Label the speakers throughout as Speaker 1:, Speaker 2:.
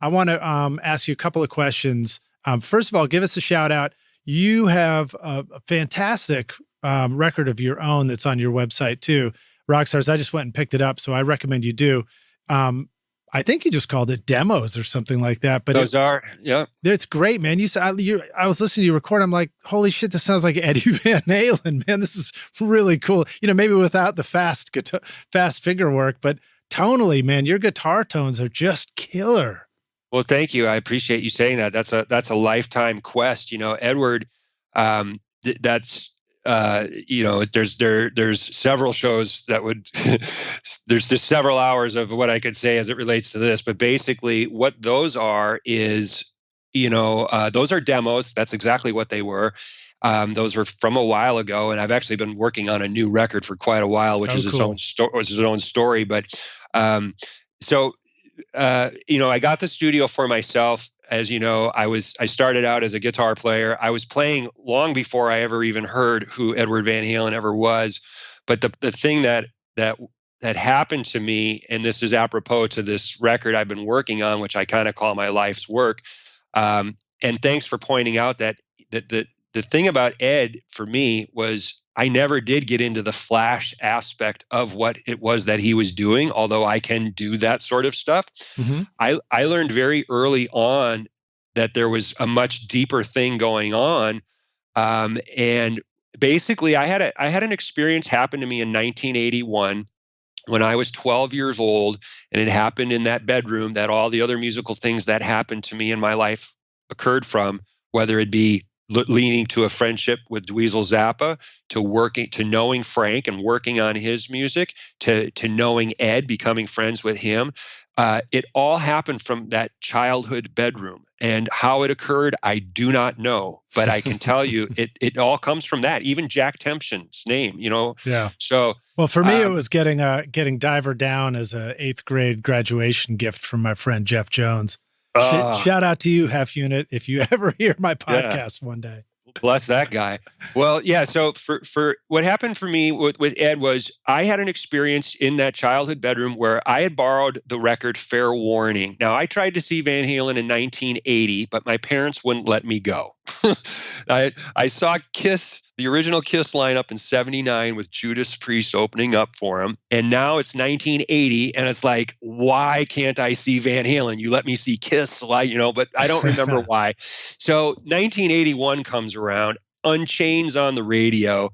Speaker 1: I want to ask you a couple of questions. First of all, give us a shout out. You have a fantastic record of your own that's on your website too, Rockstars. I just went and picked it up, so I recommend you do. Um, I think you just called it demos or something like that, but
Speaker 2: Those are, yeah.
Speaker 1: it's great, man. I was listening to you record. I'm like, holy shit, this sounds like Eddie Van Halen, man. This is really cool. Maybe without the fast finger work, but tonally, man, your guitar tones are just killer.
Speaker 2: Well, thank you. I appreciate you saying that. That's a lifetime quest. Edward. That's there's several shows that would there's just several hours of what I could say as it relates to this. But basically, what those are is those are demos. That's exactly what they were. Those were from a while ago, and I've actually been working on a new record for quite a while, which is
Speaker 1: cool.
Speaker 2: its own story. But so. I got the studio for myself. As you know, I started out as a guitar player. I was playing long before I ever even heard who Edward Van Halen ever was. But the thing that happened to me, and this is apropos to this record I've been working on, which I kind of call my life's work. And thanks for pointing out that the thing about Ed for me was I never did get into the flash aspect of what it was that he was doing, although I can do that sort of stuff.
Speaker 1: Mm-hmm.
Speaker 2: I learned very early on that there was a much deeper thing going on. And basically, I had an experience happen to me in 1981 when I was 12 years old, and it happened in that bedroom that all the other musical things that happened to me in my life occurred from, whether it be leaning to a friendship with Dweezil Zappa, to knowing Frank and working on his music, to knowing Ed, becoming friends with him. It all happened from that childhood bedroom. And how it occurred, I do not know. But I can tell you, it all comes from that. Even Jack Tempchin's name,
Speaker 1: Yeah.
Speaker 2: So,
Speaker 1: well, for me, it was getting Diver Down as a 8th grade graduation gift from my friend Jeff Jones. Shout out to you, Half Unit, if you ever hear my podcast one day.
Speaker 2: Bless that guy. Well, yeah. So for what happened for me with Ed was I had an experience in that childhood bedroom where I had borrowed the record Fair Warning. Now, I tried to see Van Halen in 1980, but my parents wouldn't let me go. I saw Kiss, the original Kiss lineup in 79 with Judas Priest opening up for him. And now it's 1980 and it's like, why can't I see Van Halen? You let me see Kiss, but I don't remember why. So 1981 comes around, Unchained's on the radio.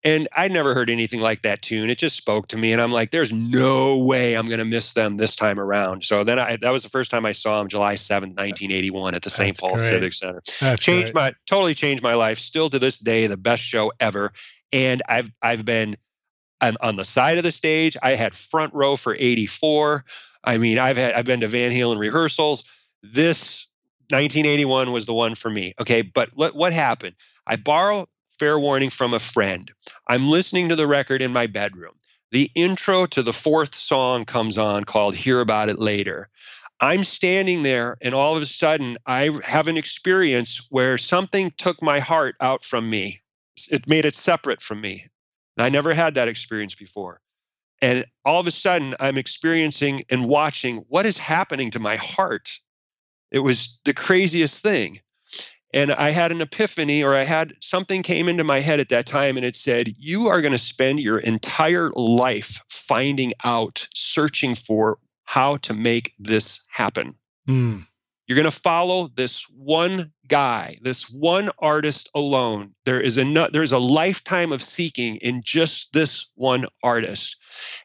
Speaker 2: And I'd never heard anything like that tune. It just spoke to me. And I'm like, there's no way I'm going to miss them this time around. So then that was the first time I saw them, July 7th, 1981 at the St. Paul Civic Center. Totally changed my life. Still to this day, the best show ever. And I've been on the side of the stage. I had front row for 84. I mean, I've been to Van Halen rehearsals. This 1981 was the one for me. Okay. But what happened? I borrow Fair Warning from a friend. I'm listening to the record in my bedroom. The intro to the 4th song comes on called Hear About It Later. I'm standing there and all of a sudden I have an experience where something took my heart out from me. It made it separate from me. And I never had that experience before. And all of a sudden I'm experiencing and watching what is happening to my heart. It was the craziest thing. And I had an epiphany, or I had something came into my head at that time, and it said, you are going to spend your entire life finding out, searching for how to make this happen.
Speaker 1: Mm.
Speaker 2: You're going to follow this one guy, this one artist alone. There's a lifetime of seeking in just this one artist.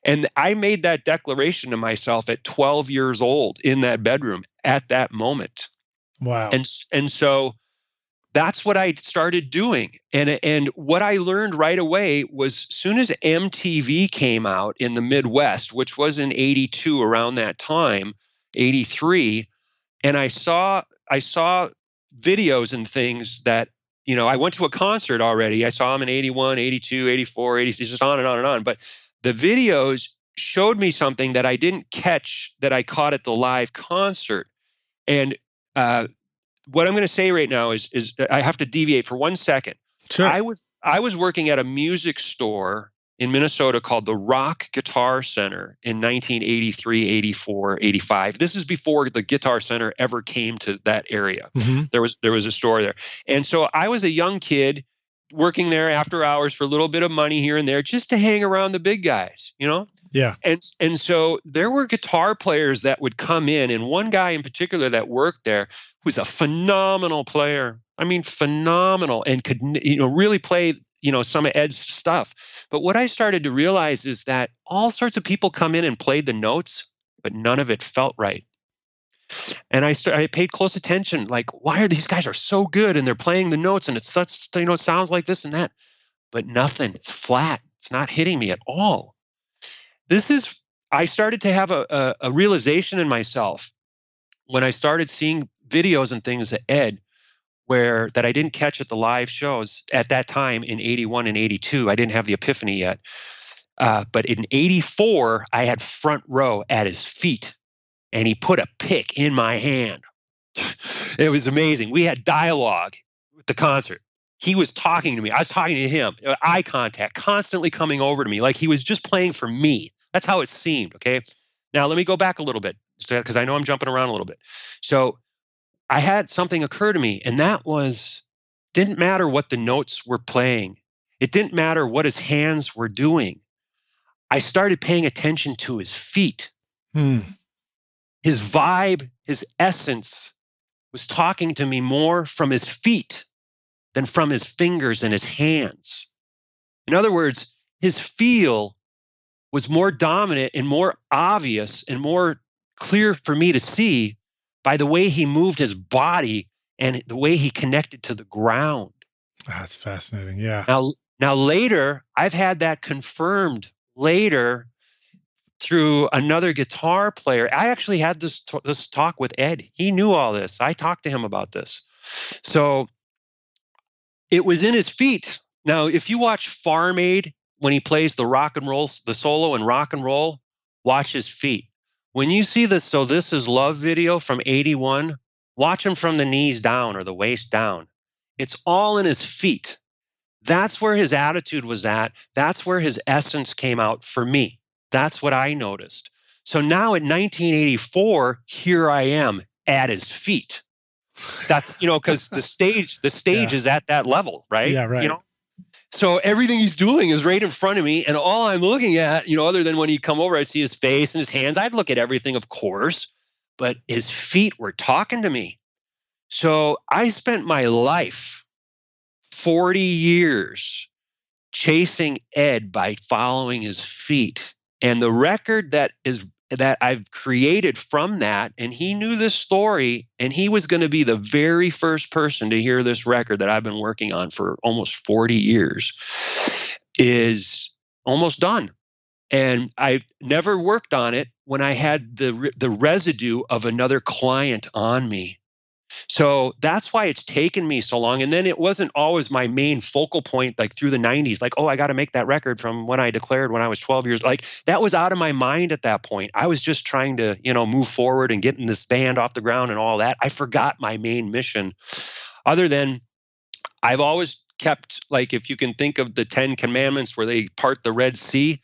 Speaker 2: And I made that declaration to myself at 12 years old in that bedroom at that moment.
Speaker 1: Wow.
Speaker 2: And so that's what I started doing. And what I learned right away was soon as MTV came out in the Midwest, which was in 82 around that time, 83, and I saw videos and things that, I went to a concert already. I saw them in 81, 82, 84, 86, just on and on and on. But the videos showed me something that I didn't catch that I caught at the live concert. And what I'm going to say right now is I have to deviate for 1 second.
Speaker 1: Sure.
Speaker 2: I was working at a music store in Minnesota called the Rock Guitar Center in 1983, 84, 85. This is before the Guitar Center ever came to that area.
Speaker 1: Mm-hmm.
Speaker 2: There was a store there. And so I was a young kid working there after hours for a little bit of money here and there just to hang around the big guys, you know?
Speaker 1: Yeah.
Speaker 2: And so there were guitar players that would come in, and one guy in particular that worked there was a phenomenal player. I mean, phenomenal, and could, really play, some of Ed's stuff. But what I started to realize is that all sorts of people come in and played the notes, but none of it felt right. And I paid close attention, like, why are these guys are so good and they're playing the notes and it's such, it sounds like this and that, but nothing. It's flat. It's not hitting me at all. I started to have a realization in myself when I started seeing videos and things of Ed that I didn't catch at the live shows at that time in 81 and 82. I didn't have the epiphany yet. But in 84, I had front row at his feet and he put a pick in my hand. It was amazing. We had dialogue with the concert. He was talking to me. I was talking to him. Eye contact constantly coming over to me like he was just playing for me. That's how it seemed, okay? Now, let me go back a little bit because I know I'm jumping around a little bit. So I had something occur to me, and that was, didn't matter what the notes were playing. It didn't matter what his hands were doing. I started paying attention to his feet. His vibe, his essence was talking to me more from his feet than from his fingers and his hands. In other words, his feel was more dominant and more obvious and more clear for me to see by the way he moved his body and the way he connected to the ground.
Speaker 1: That's fascinating. Yeah.
Speaker 2: Now later, I've had that confirmed later through another guitar player. I actually had this talk with Ed. He knew all this. I talked to him about this. So it was in his feet. Now, if you watch Farm Aid, when he plays the rock and roll, the solo in rock and roll, watch his feet. When you see the So This Is Love video from 81, watch him from the knees down or the waist down. It's all in his feet. That's where his attitude was at. That's where his essence came out for me. That's what I noticed. So now in 1984, here I am at his feet. That's, because the stage is at that level, right?
Speaker 1: Yeah, right.
Speaker 2: So everything he's doing is right in front of me. And all I'm looking at, other than when he'd come over, I'd see his face and his hands. I'd look at everything, of course, but his feet were talking to me. So I spent my life, 40 years, chasing Ed by following his feet. And the record that I've created from that, and he knew this story, and he was going to be the very first person to hear this record that I've been working on for almost 40 years, is almost done. And I never worked on it when I had the residue of another client on me. So that's why it's taken me so long. And then it wasn't always my main focal point, like through the 90s, like, oh, I got to make that record from when I declared when I was 12 years. Like that was out of my mind at that point. I was just trying to, move forward and getting this band off the ground and all that. I forgot my main mission, other than I've always kept, like, if you can think of the 10 Commandments where they part the Red Sea,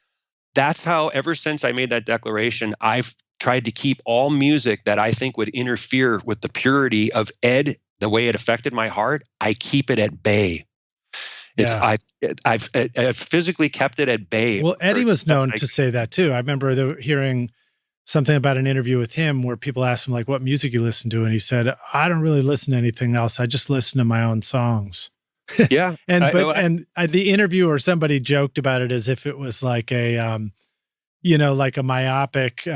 Speaker 2: that's how, ever since I made that declaration, I've tried to keep all music that I think would interfere with the purity of Ed, the way it affected my heart. I keep it at bay.
Speaker 1: Yeah.
Speaker 2: I've physically kept it at bay.
Speaker 1: Well, Eddie was known to say that too. I remember hearing something about an interview with him where people asked him, like, what music you listen to, and he said, I don't really listen to anything else. I just listen to my own songs.
Speaker 2: Yeah.
Speaker 1: The interview or somebody joked about it as if it was like a like a myopic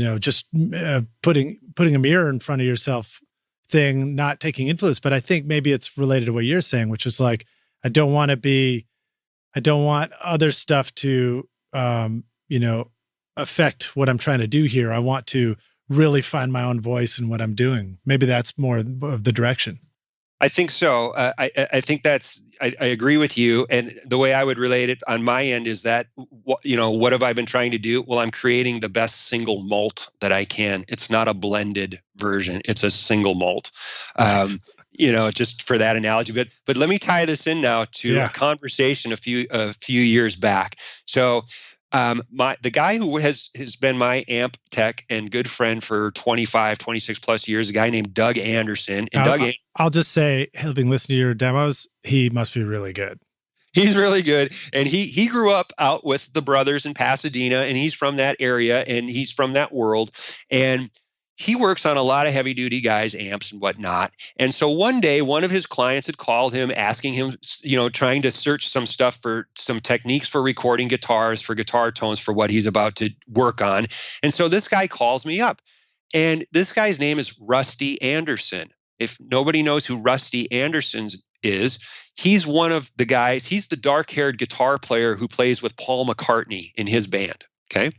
Speaker 1: just putting a mirror in front of yourself thing, not taking influence. But I think maybe it's related to what you're saying, which is like, I don't want other stuff to, affect what I'm trying to do here. I want to really find my own voice in what I'm doing. Maybe that's more of the direction.
Speaker 2: I think so. I think I agree with you. And the way I would relate it on my end is that, what have I been trying to do? Well, I'm creating the best single malt that I can. It's not a blended version. It's a single malt.
Speaker 1: Right.
Speaker 2: just for that analogy. But let me tie this in now to a
Speaker 1: Yeah.
Speaker 2: conversation a few years back. So the guy who has been my amp tech and good friend for 25, 26 plus years, a guy named Doug Anderson. And
Speaker 1: I'll just say, having listened to your demos, he must be really good.
Speaker 2: He's really good. And he grew up out with the brothers in Pasadena, and he's from that area and he's from that world. And he works on a lot of heavy duty guys, amps and whatnot. And so one day, one of his clients had called him, asking him, trying to search some stuff for some techniques for recording guitars, for guitar tones, for what he's about to work on. And so this guy calls me up, and this guy's name is Rusty Anderson. If nobody knows who Rusty Anderson is, he's one of the guys, he's the dark-haired guitar player who plays with Paul McCartney in his band. Okay.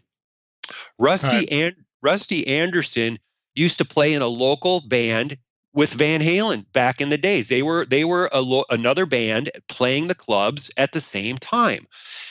Speaker 2: Rusty Anderson used to play in a local band with Van Halen back in the days. They were another band playing the clubs at the same time.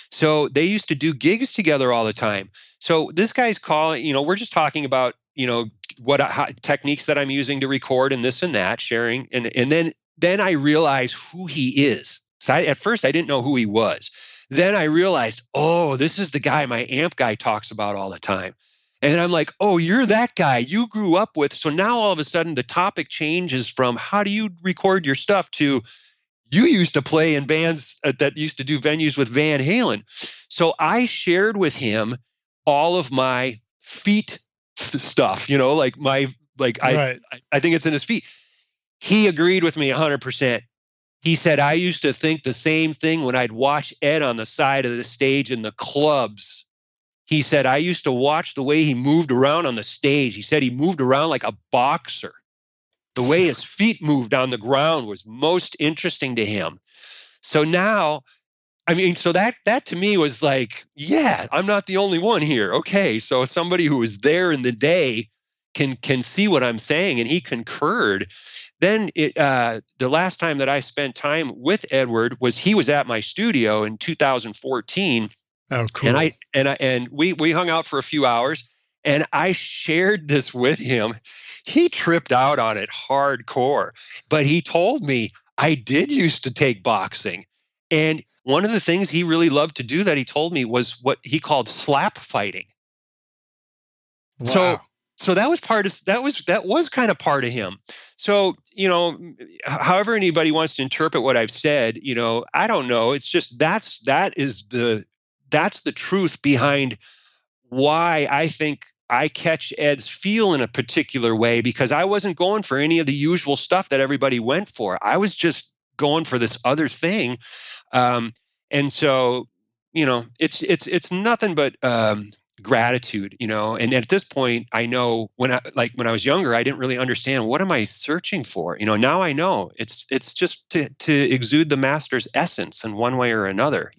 Speaker 2: So they used to do gigs together all the time. So this guy's calling, we're just talking about, how techniques that I'm using to record and this and that, sharing. And then I realized who he is. So at first I didn't know who he was. Then I realized, oh, this is the guy my amp guy talks about all the time. And I'm like, oh, you're that guy you grew up with. So now all of a sudden the topic changes from how do you record your stuff to you used to play in bands that used to do venues with Van Halen. So I shared with him all of my feet stuff,
Speaker 1: Right.
Speaker 2: I think it's in his feet. He agreed with me 100%. He said, I used to think the same thing when I'd watch Ed on the side of the stage in the clubs. He said, I used to watch the way he moved around on the stage. He said he moved around like a boxer. The way his feet moved on the ground was most interesting to him. So now, so that to me was like, yeah, I'm not the only one here. Okay, so somebody who was there in the day can see what I'm saying, and he concurred. Then the last time that I spent time with Edward he was at my studio in 2014.
Speaker 1: Oh, cool.
Speaker 2: And we hung out for a few hours, and I shared this with him. He tripped out on it hardcore, but he told me I did used to take boxing. And one of the things he really loved to do that he told me was what he called slap fighting.
Speaker 1: Wow.
Speaker 2: So that was that was kind of part of him. So, however anybody wants to interpret what I've said, I don't know. It's just that's the truth behind why I think I catch Ed's feel in a particular way, because I wasn't going for any of the usual stuff that everybody went for. I was just going for this other thing. And so, it's nothing but gratitude, and at this point, I know when I was younger, I didn't really understand what am I searching for. Now I know it's just to exude the master's essence in one way or another.